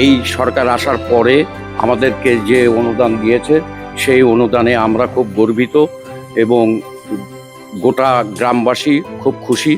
এই সরকার আসার পরে আমাদেরকে যে অনুদান দিয়েছে সেই অনুদানে আমরা খুব গর্বিত এবং গোটা গ্রামবাসী খুব খুশি।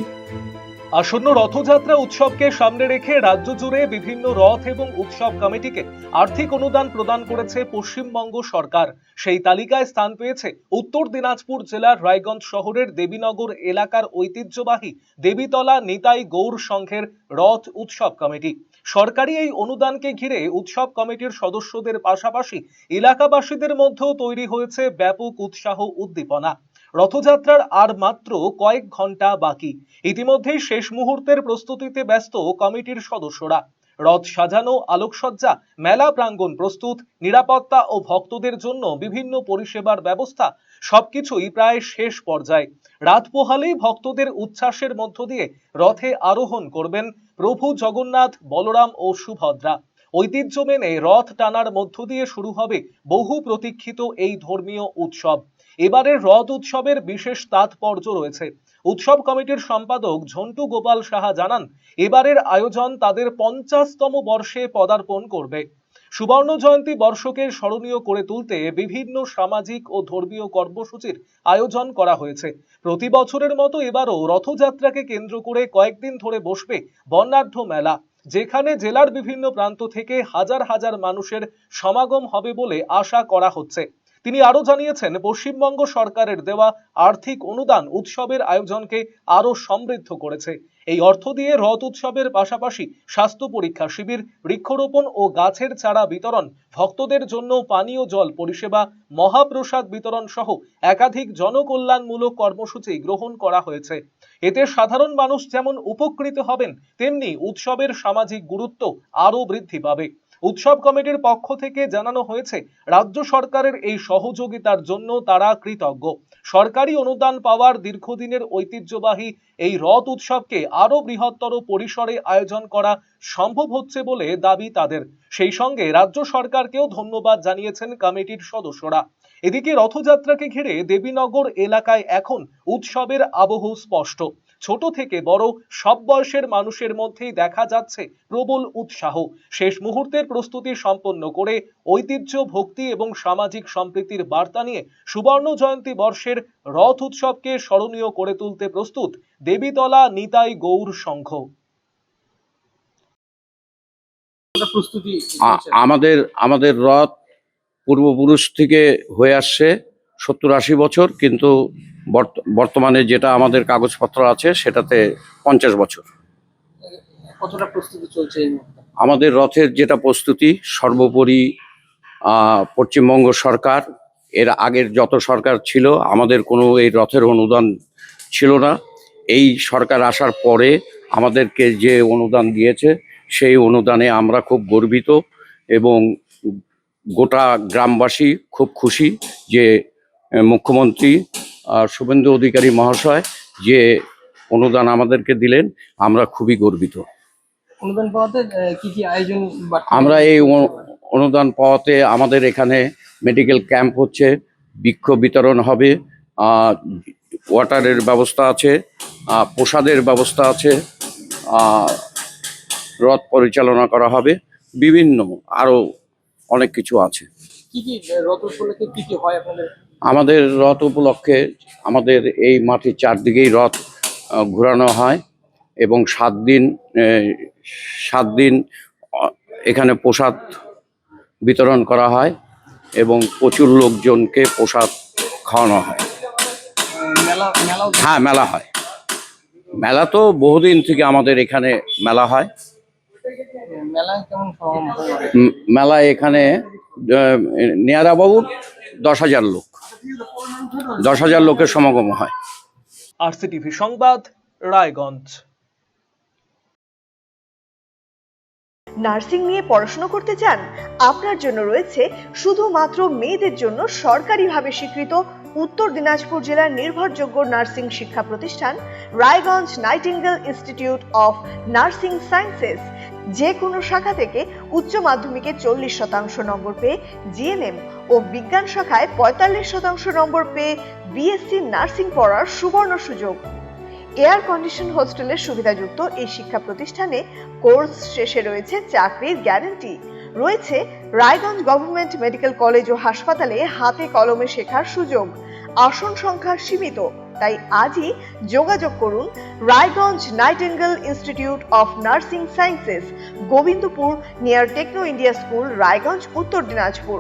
আসন্ন রথযাত্রা উৎসবকে সামনে রেখে রাজ্য জুড়ে বিভিন্ন রথ এবং উৎসব কমিটিকে আর্থিক অনুদান প্রদান করেছে পশ্চিমবঙ্গ সরকার। সেই তালিকায় স্থান পেয়েছে উত্তর দিনাজপুর জেলার রায়গঞ্জ শহরের দেবীনগর এলাকার ঐতিহ্যবাহী দেবীতলা নিতাই গৌর সংঘের রথ উৎসব কমিটি। সরকারি এই অনুদানকে ঘিরে উৎসব কমিটির সদস্যদের পাশাপাশি এলাকাবাসীদের মধ্যেও তৈরি হয়েছে ব্যাপক উৎসাহ উদ্দীপনা। রথযাত্রার আর মাত্র কয়েক ঘন্টা বাকি। ইতিমধ্যেই শেষ মুহূর্তের প্রস্তুতিতে ব্যস্ত কমিটির সদস্যরা। রথ সাজানো, আলোকসজ্জা, মেলা প্রাঙ্গণ প্রস্তুত, নিরাপত্তা ও ভক্তদের জন্য বিভিন্ন পরিষেবার ব্যবস্থা সবকিছুই প্রায় শেষ পর্যায়ে। রাত পোহালেই ভক্তদের উচ্ছ্বাসের মধ্য দিয়ে রথে আরোহণ করবেন প্রভু জগন্নাথ, বলরাম ও সুভদ্রা। ঐতিহ্য মেনে রথ টানার মধ্য দিয়ে শুরু হবে বহু প্রতীক্ষিত এই ধর্মীয় উৎসব। এবারের রথ উৎসবের বিশেষ তাৎপর্য রয়েছে। উৎসব কমিটির সম্পাদক ঝন্টু গোপাল সাহা জানান, এবারের আয়োজন তাদের 50তম বর্ষে পদার্পণ করবে। সুবর্ণ জয়ন্তী বর্ষকে স্মরণীয় করে তুলতে বিভিন্ন সামাজিক ও ধর্মীয় কর্মসূচির আয়োজন করা হয়েছে। প্রতি বছরের মতো এবারও রথযাত্রাকে কেন্দ্র করে কয়েকদিন ধরে বসবে বর্ণাঢ্য মেলা, যেখানে জেলার বিভিন্ন প্রান্ত থেকে হাজার হাজার মানুষের সমাগম হবে বলে আশা করা হচ্ছে। তিনি আরো জানিয়েছেন, পশ্চিমবঙ্গ সরকারের দেওয়া আর্থিক অনুদান উৎসবের আয়োজনকে আরো সমৃদ্ধ করেছে। এই অর্থ দিয়ে রথ উৎসবের পাশাপাশি স্বাস্থ্য পরীক্ষা শিবির, বৃক্ষরোপণ ও গাছের চারা বিতরণ, ভক্তদের জন্য পানীয় জল পরিষেবা, মহাপ্রসাদ বিতরণ সহ একাধিক জনকল্যাণমূলক কর্মসূচি গ্রহণ করা হয়েছে। এতে সাধারণ মানুষ যেমন উপকৃত হবেন, তেমনি উৎসবের সামাজিক গুরুত্ব আরো বৃদ্ধি পাবে। উৎসব কমিটির পক্ষ থেকে জানানো হয়েছে, রাজ্য সরকারের এই সহযোগিতার জন্য তারা কৃতজ্ঞ। সরকারি অনুদান পাওয়ার দীর্ঘদিনের ঐতিহ্যবাহী এই রথ উৎসবকে আরো বৃহত্তর পরিসরে আয়োজন করা সম্ভব হচ্ছে বলে দাবি তাদের। সেই সঙ্গে রাজ্য সরকারকেও ধন্যবাদ জানিয়েছেন কমিটির সদস্যরা। এদিকে রথযাত্রাকে ঘিরে দেবীনগর এলাকায় এখন উৎসবের আবহ স্পষ্ট। ছোট থেকে বড় সব বয়সের মানুষের মধ্যেই দেখা যাচ্ছে প্রবল উৎসাহ। শেষ মুহূর্তের প্রস্তুতি সম্পন্ন করে ঐতিহ্য, ভক্তি এবং সামাজিক সম্প্রীতির বার্তা নিয়ে সুবর্ণ জয়ন্তী বর্ষের রথ উৎসবকে স্মরণীয় করে তুলতে প্রস্তুত দেবীতলা নিতাই গৌর সংঘ। আমাদের রথ পূর্বপুরুষ থেকে হয়ে আসছে 70-80 বছর, কিন্তু বর্তমানে যেটা আমাদের কাগজপত্র আছে সেটাতে 50 বছর। কতটা প্রস্তুতি চলছে এই মুহূর্তে? আমাদের রথের যেটা প্রস্তুতি, সর্বোপরি পশ্চিমবঙ্গ সরকার, এর আগের যত সরকার ছিল আমাদের কোনো এই রথের অনুদান ছিল না। এই সরকার আসার পরে আমাদেরকে যে অনুদান দিয়েছে সেই অনুদানে আমরা খুব গর্বিত এবং গোটা গ্রামবাসী খুব খুশি যে মুখ্যমন্ত্রী শুভেন্দু অধিকারী মহাশয় যে অনুদান আমাদেরকে দিলেন, আমরা খুবই গর্বিত। অনুদান পাওয়াতে কি কি আয়োজন? আমরা এই অনুদান পাওয়াতে আমাদের এখানে মেডিকেল ক্যাম্প হচ্ছে, বৃক্ষ বিতরণ হবে, ওয়াটারের ব্যবস্থা আছে, প্রসাদের ব্যবস্থা আছে, রথ পরিচালনা করা হবে, বিভিন্ন আরো অনেক কিছু আছে। কি কি রথ উপলক্ষে কি কি হয় আপনাদের? আমাদের রথ উপলক্ষে আমাদের এই মাঠের চারদিকেই রথ ঘোরানো হয় এবং 7 দিন এখানে প্রসাদ বিতরণ করা হয় এবং প্রচুর লোকজনকে প্রসাদ খাওয়ানো হয়। হ্যাঁ, মেলা হয়। মেলা তো বহুদিন থেকে আমাদের এখানে মেলা হয়। মেলা এখানে নেয়ারাবাবুর 10,000 লোক, 10,000 লোকের সমাগম হয়। আরসিটিভি সংবাদ, রায়গঞ্জ। নার্সিং নিয়ে পড়াশোনা করতে চান? আপনার জন্য রয়েছে শুধুমাত্র মেয়েদের জন্য সরকারিভাবে স্বীকৃত উত্তর দিনাজপুর জেলার নির্ভরযোগ্য নার্সিং শিক্ষা প্রতিষ্ঠান Raiganj nightingale institute of nursing sciences. যে কোনো শাখা থেকে উচ্চ মাধ্যমিকে 40% নম্বর পেয়ে জিএনএম ও বিজ্ঞান শাখায় 45% নম্বর পেয়ে বিএসসি নার্সিং পড়ার সুবর্ণ সুযোগ। এয়ার কন্ডিশন হোস্টেলের সুবিধাযুক্ত এই শিক্ষা প্রতিষ্ঠানে কোর্স শেষে রয়েছে চাকরির গ্যারান্টি। রয়েছে রায়গঞ্জ গভর্নমেন্ট মেডিকেল কলেজ ও হাসপাতালে হাতে কলমে শেখার সুযোগ। আসন সংখ্যা সীমিত, তাই আজই যোগাযোগ করুন Raiganj nightingale institute of nursing sciences, Gobindapur near techno India school, Raiganj, Uttar Dinajpur.